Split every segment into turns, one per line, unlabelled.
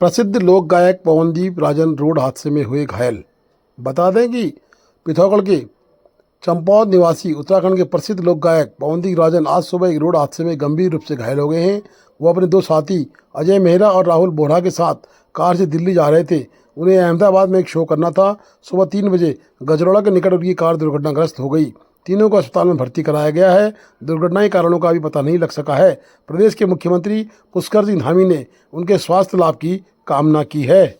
प्रसिद्ध लोक गायक पवनदीप राजन रोड हादसे में हुए घायल। बता दें कि पिथौरागढ़ के चंपावत निवासी उत्तराखंड के प्रसिद्ध लोक गायक पवनदीप राजन आज सुबह एक रोड हादसे में गंभीर रूप से घायल हो गए हैं। वो अपने दो साथी अजय मेहरा और राहुल बोहरा के साथ कार से दिल्ली जा रहे थे। उन्हें अहमदाबाद में एक शो करना था। सुबह 3 बजे गजरौला के निकट उनकी कार दुर्घटनाग्रस्त हो गई। तीनों को अस्पताल में भर्ती कराया गया है। दुर्घटना के कारणों का अभी पता नहीं लग सका है। प्रदेश के मुख्यमंत्री पुष्कर सिंह धामी ने उनके स्वास्थ्य लाभ की कामना की है।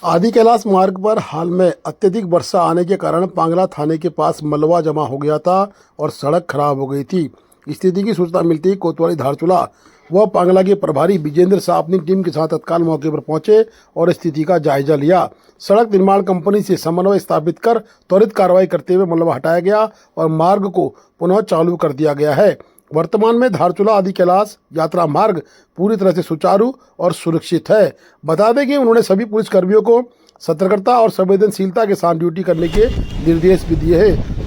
आदि कैलाश मार्ग पर हाल में अत्यधिक वर्षा आने के कारण पांगला थाने के पास मलबा जमा हो गया था और सड़क खराब हो गई थी। स्थिति की सूचना मिलते ही कोतवाली धारचूला व पांगला के प्रभारी विजेंद्र शाह अपनी टीम के साथ तत्काल मौके पर पहुंचे और स्थिति का जायजा लिया। सड़क निर्माण कंपनी से समन्वय स्थापित कर त्वरित कार्रवाई करते हुए मलबा हटाया गया और मार्ग को पुनः चालू कर दिया गया है। वर्तमान में धारचूला आदि कैलाश यात्रा मार्ग पूरी तरह से सुचारू और सुरक्षित है। बता दें कि उन्होंने सभी पुलिस कर्मियों को सतर्कता और संवेदनशीलता के साथ ड्यूटी करने के निर्देश भी दिए हैं।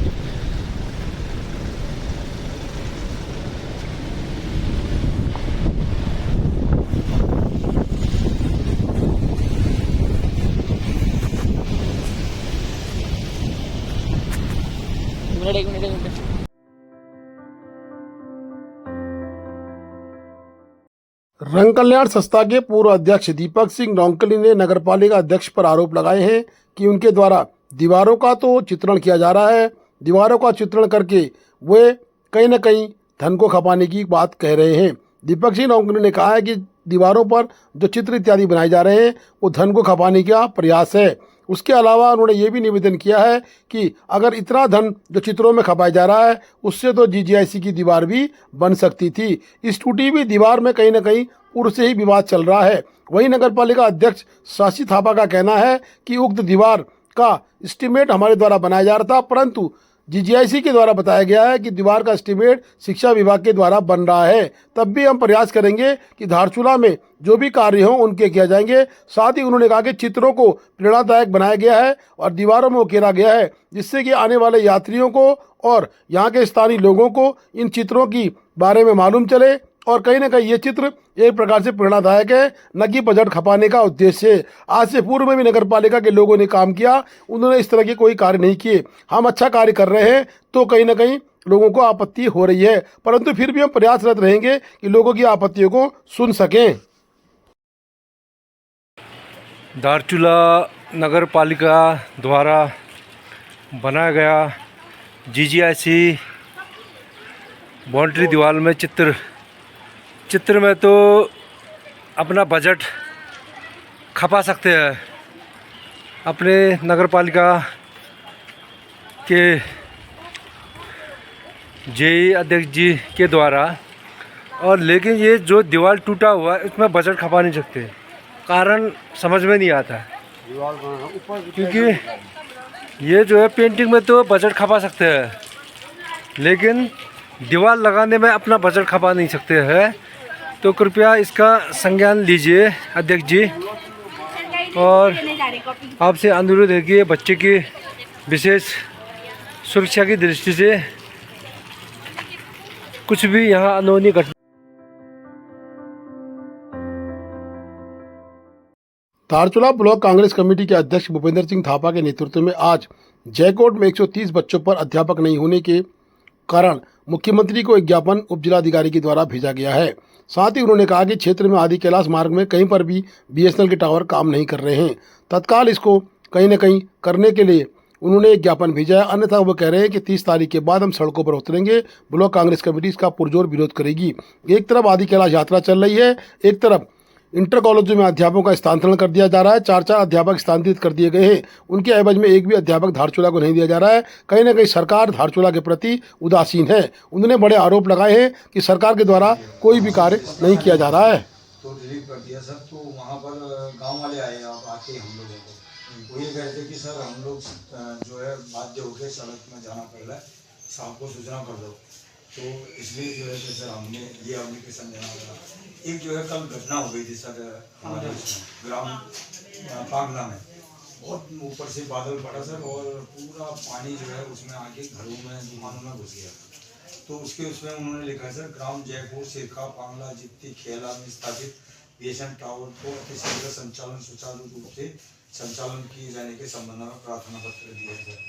एक मिनट
रंग कल्याण संस्था के पूर्व अध्यक्ष दीपक सिंह नौंकली ने नगरपालिका अध्यक्ष पर आरोप लगाए हैं कि उनके द्वारा दीवारों का तो चित्रण किया जा रहा है, दीवारों का चित्रण करके वे कहीं न कहीं धन को खपाने की बात कह रहे हैं। दीपक सिंह नौंकली ने कहा है कि दीवारों पर जो चित्र इत्यादि बनाए जा रहे हैं वो धन को खपाने का प्रयास है। उसके अलावा उन्होंने ये भी निवेदन किया है कि अगर इतना धन जो चित्रों में खपाया जा रहा है उससे तो जीजीआईसी की दीवार भी बन सकती थी। इस टूटी हुई दीवार में कहीं न कहीं पूर्व से ही विवाद चल रहा है। वहीं नगरपालिका अध्यक्ष शशि थापा का कहना है कि उक्त दीवार का एस्टीमेट हमारे द्वारा बनाया जा रहा था, परंतु जीजीआईसी के द्वारा बताया गया है कि दीवार का एस्टीमेट शिक्षा विभाग के द्वारा बन रहा है। तब भी हम प्रयास करेंगे कि धारचूला में जो भी कार्य हों उनके किया जाएंगे। साथ ही उन्होंने कहा कि चित्रों को प्रेरणादायक बनाया गया है और दीवारों में उकेरा गया है, जिससे कि आने वाले यात्रियों को और यहाँ के स्थानीय लोगों को इन चित्रों की बारे में मालूम चले और कहीं ना कहीं ये चित्र एक प्रकार से प्रेरणादायक है, न कि बजट खपाने का उद्देश्य है। आज से पूर्व में भी नगरपालिका के लोगों ने काम किया, उन्होंने इस तरह के कोई कार्य नहीं किए। हम अच्छा कार्य कर रहे हैं तो कहीं ना कहीं लोगों को आपत्ति हो रही है, परंतु फिर भी हम प्रयासरत रहेंगे कि लोगों की आपत्तियों को सुन सकें।
धारचूला नगर पालिका द्वारा बनाया गया जीजीआईसी बाउंड्री दीवार में चित्र में तो अपना बजट खपा सकते हैं अपने नगर पालिका के जेई अध्यक्ष जी के द्वारा, और लेकिन ये जो दीवार टूटा हुआ है इसमें बजट खपा नहीं सकते। कारण समझ में नहीं आता क्योंकि ये जो है पेंटिंग में तो बजट खपा सकते हैं, लेकिन दीवार लगाने में अपना बजट खपा नहीं सकते हैं। तो कृपया इसका संज्ञान लीजिए अध्यक्ष जी, और आपसे अनुरोध है कि बच्चे की विशेष सुरक्षा की दृष्टि से कुछ भी यहाँ अनहोनी घटना।
धारचूला ब्लॉक कांग्रेस कमेटी के अध्यक्ष भूपेंद्र सिंह थापा के नेतृत्व में आज जयकोट में 130 बच्चों पर अध्यापक नहीं होने के कारण मुख्यमंत्री को एक ज्ञापन उप जिलाधिकारी के द्वारा भेजा गया है। साथ ही उन्होंने कहा कि क्षेत्र में आदि कैलाश मार्ग में कहीं पर भी बीएसएनएल के टावर काम नहीं कर रहे हैं, तत्काल इसको कहीं न कहीं करने के लिए उन्होंने एक ज्ञापन भेजा है। अन्यथा वो कह रहे हैं कि 30 तारीख के बाद हम सड़कों पर उतरेंगे। ब्लॉक कांग्रेस कमेटी इसका पुरजोर विरोध करेगी। एक तरफ आदि कैलाश यात्रा चल रही है, एक तरफ इंटर कॉलेजों में अध्यापकों का स्थानांतरण कर दिया जा रहा है। 4 अध्यापक स्थानांतरित कर दिए गए हैं, उनके एवज में एक भी अध्यापक धारचूला को नहीं दिया जा रहा है। कहीं ना कहीं सरकार धारचूला के प्रति उदासीन है। उन्होंने बड़े आरोप लगाए हैं कि सरकार के द्वारा कोई भी कार्य नहीं किया जा रहा है।
तो रिलीव कर दिया सर, तो वहाँ पर गांव वाले आए आप आके हम लोगों को वो ये कहते कि सर हम लोग जो है बाध्य होकर सड़क में जाना पड़ रहा है, साहब को सूचना कर दो। तो इसलिए जो है कि सर हमने ये एप्लीकेशन देना पड़ा। एक जो है कल घटना हो गई थी सर हमारे ग्राम पांगला में, बहुत ऊपर से बादल पड़ा सर और पूरा पानी जो है उसमें आके घरों में दुकानों में घुस गया। तो उसमें उन्होंने लिखा है सर, ग्राम जयपुर सिरका पांगला जिप्ती खेला में स्थापित बीएसएन टावर को अतिशीघ्र संचालन सुचारू रूप से संचालन किए जाने के संबंध में प्रार्थना पत्र दिया है सर।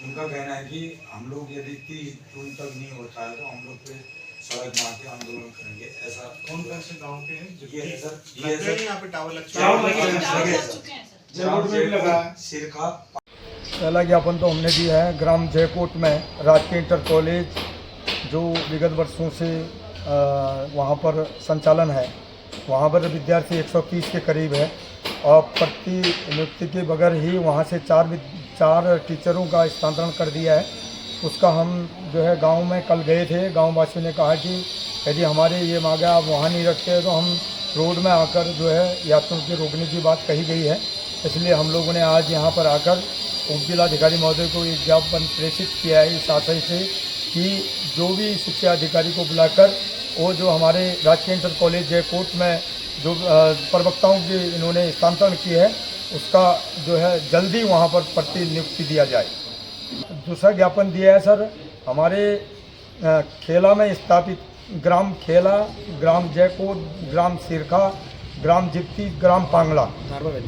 उनका कहना है कि हम लोग यदि 30 जून तक नहीं होता है तो हम लोग फिर सड़क में आके आंदोलन करेंगे। ऐसा
कौन कौन से गांव के हैं?
ये है सर, ये है सर,
यहाँ पे टावर लग
लगा सिरका।
पहला ज्ञापन तो हमने दिया है ग्राम जयकोट में राजकीय इंटर कॉलेज जो विगत वर्षों से वहाँ पर संचालन है, वहाँ पर विद्यार्थी 130 के करीब है और प्रति नियुक्ति के बगैर ही वहाँ से चार टीचरों का स्थानांतरण कर दिया है। उसका हम जो है गांव में कल गए थे, गांव वासियों ने कहा कि यदि हमारे ये मांगे आप वहाँ नहीं रखते तो हम रोड में आकर जो है यात्रियों की रोकने की बात कही गई है। इसलिए हम लोगों ने आज यहाँ पर आकर उप जिलाधिकारी महोदय को एक ज्ञापन प्रेषित किया है इस आशय से कि जो भी शिक्षा अधिकारी को बुलाकर वो जो हमारे राजकीय इंटर कॉलेज जयकोट में जो प्रवक्ताओं की इन्होंने स्थानांतरण की है उसका जो है जल्दी वहाँ पर प्रतिनियुक्ति दिया जाए। दूसरा ज्ञापन दिया है सर, हमारे खेला में स्थापित ग्राम खेला, ग्राम जयकोट, ग्राम सिरका, ग्राम जिप्ती, ग्राम पांगला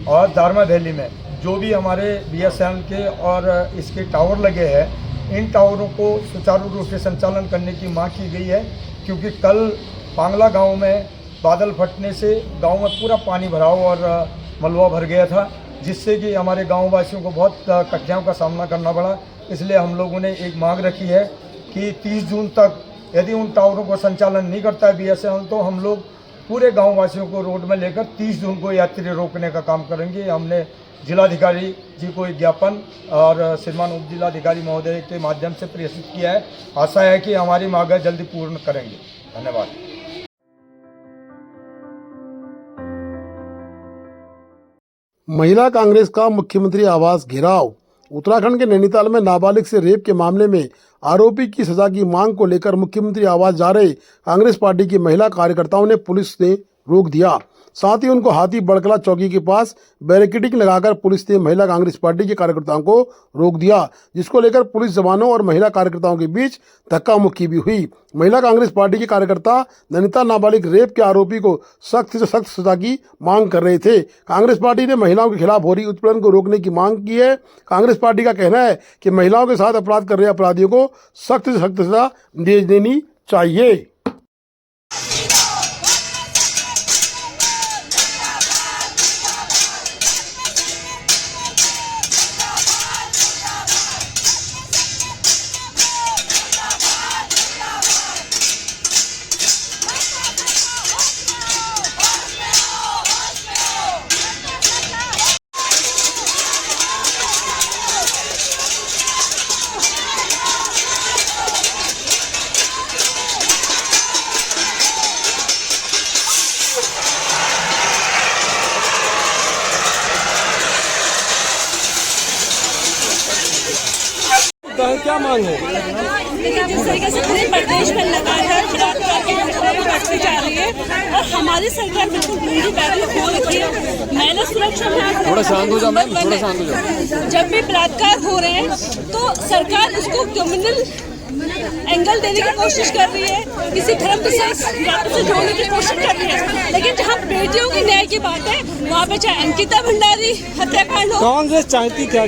और दारमा वैली में जो भी हमारे बीएसएन के और इसके टावर लगे हैं, इन टावरों को सुचारू रूप से संचालन करने की मांग की गई है। क्योंकि कल पांगला गांव में बादल फटने से गांव में पूरा पानी भराव और मलबा भर गया था, जिससे कि हमारे गाँव वासियों को बहुत कठिनाइयों का सामना करना पड़ा। इसलिए हम लोगों ने एक मांग रखी है कि 30 जून तक यदि उन टावरों को संचालन नहीं करता है बीएसएन तो हम लोग पूरे गाँव वासियों को रोड में लेकर 30 जून को यात्री रोकने का काम करेंगे। हमने जिलाधिकारी जी को एक ज्ञापन और श्रीमान उप जिलाधिकारी महोदय के माध्यम से प्रेषित किया है। आशा है कि हमारी मांगें जल्दी पूर्ण करेंगे। धन्यवाद।
महिला कांग्रेस का मुख्यमंत्री आवास घेराव। उत्तराखंड के नैनीताल में नाबालिग से रेप के मामले में आरोपी की सजा की मांग को लेकर मुख्यमंत्री आवास जा रहे कांग्रेस पार्टी की महिला कार्यकर्ताओं ने पुलिस ने रोक दिया। साथ ही उनको हाथी बड़कला चौकी के पास बैरिकेडिंग लगाकर पुलिस ने महिला कांग्रेस पार्टी के कार्यकर्ताओं को रोक दिया, जिसको लेकर पुलिस जवानों और महिला कार्यकर्ताओं के बीच धक्का मुक्की भी हुई। महिला कांग्रेस पार्टी के कार्यकर्ता नैनीताल नाबालिग रेप के आरोपी को सख्त से सख्त सजा की मांग कर रहे थे। कांग्रेस पार्टी ने महिलाओं के खिलाफ हो रही उत्पीड़न को रोकने की मांग की है। कांग्रेस पार्टी का कहना है कि महिलाओं के साथ अपराध कर रहे अपराधियों को सख्त से सख्त सजा दे देनी चाहिए। क्या मांग है?
देखिए जिस तरीके से पूरे प्रदेश में लगातार बलात्कार की घटनाएं बढ़ती जा रही है और हमारी सरकार बिल्कुल ढूंढी बैठी हो रखी है। महिला सुरक्षा थोड़ा शांत हो जाओ मैम, थोड़ा शांत हो जाओ। जब भी बलात्कार हो रहे हैं तो सरकार इसको क्रिमिनल एंगल देने की कोशिश कर रही है, किसी धर्म के साथ से जोड़ने की कोशिश कर रही है। लेकिन जहाँ बेटियों की न्याय की बात है वहाँ पे चाहे अंकिता भंडारी हत्याकांड हो,
कांग्रेस चाहती क्या?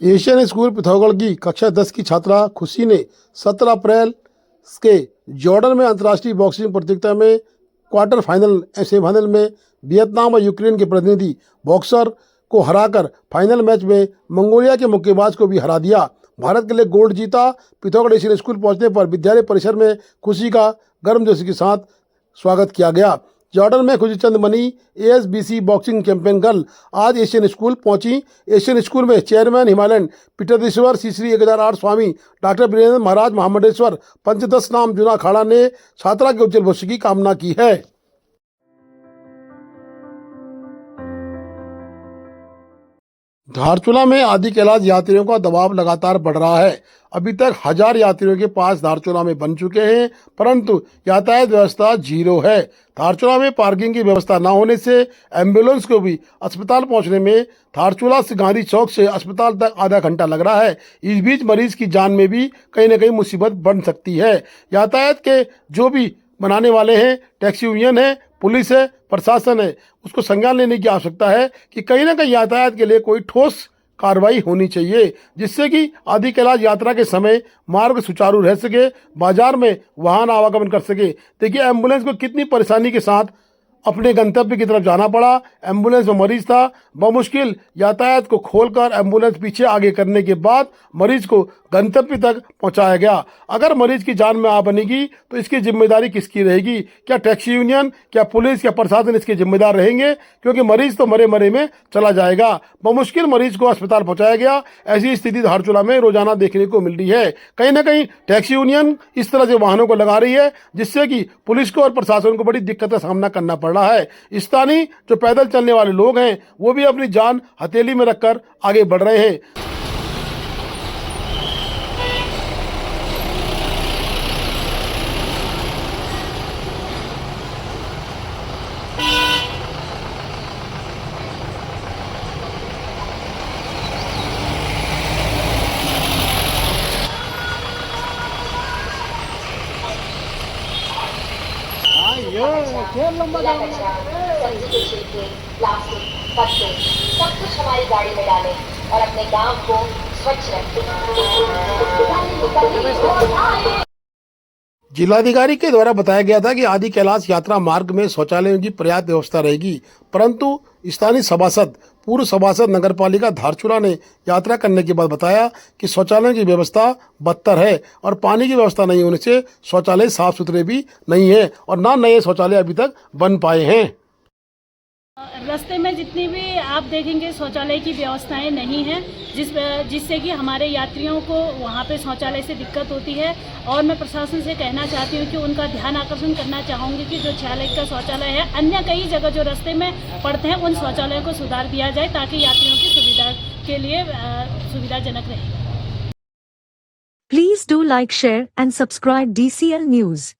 एशियन स्कूल पिथौरागढ़ की कक्षा 10 की छात्रा खुशी ने 17 अप्रैल के जॉर्डन में अंतर्राष्ट्रीय बॉक्सिंग प्रतियोगिता में क्वार्टर फाइनल सेमीफाइनल में वियतनाम और यूक्रेन के प्रतिनिधि बॉक्सर को हराकर फाइनल मैच में मंगोलिया के मुक्केबाज को भी हरा दिया। भारत के लिए गोल्ड जीता। पिथौरागढ़ एशियन स्कूल पहुंचने पर विद्यालय परिसर में खुशी का गर्मजोशी के साथ स्वागत किया गया। जॉर्डन में Khushichand Mani ASBC boxing champion girl आज एशियन स्कूल पहुंची। एशियन स्कूल में चेयरमैन हिमालयन पीठाधीश्वर श्री 1008 स्वामी डॉक्टर वीरेंद्र महाराज महामंडेश्वर पंचदश नाम जुना अखाड़ा ने छात्रा के उज्जवल भविष्य की कामना की है। धारचूला में आदि कैलाश यात्रियों का दबाव लगातार बढ़ रहा है। अभी तक 1000 यात्रियों के पास धारचूला में बन चुके हैं, परंतु यातायात व्यवस्था जीरो है। धारचूला में पार्किंग की व्यवस्था न होने से एम्बुलेंस को भी अस्पताल पहुंचने में धारचूला से गांधी चौक से अस्पताल तक आधा घंटा लग रहा है। इस बीच मरीज की जान में भी कहीं न कहीं मुसीबत बन सकती है। यातायात के जो भी बनाने वाले हैं, टैक्सी यूनियन है, पुलिस है, प्रशासन है, उसको संज्ञान लेने की आवश्यकता है कि कहीं ना कहीं यातायात के लिए कोई ठोस कार्रवाई होनी चाहिए, जिससे कि आदि कैलाश यात्रा के समय मार्ग सुचारू रह सके, बाजार में वाहन आवागमन कर सके। देखिए एम्बुलेंस को कितनी परेशानी के साथ अपने गंतव्य की तरफ जाना पड़ा। एम्बुलेंस में मरीज था, बमुश्किल यातायात को खोलकर एम्बुलेंस पीछे आगे करने के बाद मरीज को गंतव्य तक पहुंचाया गया। अगर मरीज की जान में आ बनेगी तो इसकी जिम्मेदारी किसकी रहेगी? क्या टैक्सी यूनियन, क्या पुलिस, क्या प्रशासन इसके जिम्मेदार रहेंगे? क्योंकि मरीज तो मरे मरे में चला जाएगा। बमुश्किल मरीज को अस्पताल पहुंचाया गया। ऐसी स्थिति धारचूला में रोजाना देखने को मिल रही है। कहीं ना कहीं टैक्सी यूनियन इस तरह से वाहनों को लगा रही है, जिससे कि पुलिस को और प्रशासन को बड़ी दिक्कत का सामना करना पड़ रहा है। स्थानीय जो पैदल चलने वाले लोग हैं वो भी अपनी जान हथेली में रखकर आगे बढ़ रहे हैं।
सब्जी के छिलके, प्लास्टिक, पत्ते सब कुछ हमारी गाड़ी में डालें और अपने गांव को स्वच्छ रखें।
जिलाधिकारी के द्वारा बताया गया था कि आदि कैलाश यात्रा मार्ग में शौचालयों की पर्याप्त व्यवस्था रहेगी, परंतु स्थानीय सभासद, पूर्व सभासद नगरपालिका धारचूला ने यात्रा करने के बाद बताया कि शौचालयों की व्यवस्था बदतर है और पानी की व्यवस्था नहीं होने से शौचालय साफ सुथरे भी नहीं है और ना नए शौचालय अभी तक बन पाए हैं।
रास्ते में जितनी भी आप देखेंगे शौचालय की व्यवस्थाएं नहीं हैं, जिससे कि हमारे यात्रियों को वहाँ पे शौचालय से दिक्कत होती है। और मैं प्रशासन से कहना चाहती हूँ कि उनका ध्यान आकर्षण करना चाहूँगी कि जो 6 लाख का शौचालय है, अन्य कई जगह जो रास्ते में पड़ते हैं, उन शौचालयों को सुधार दिया जाए ताकि यात्रियों की सुविधा के लिए सुविधाजनक रहे।
Please do like, share and subscribe DCL News.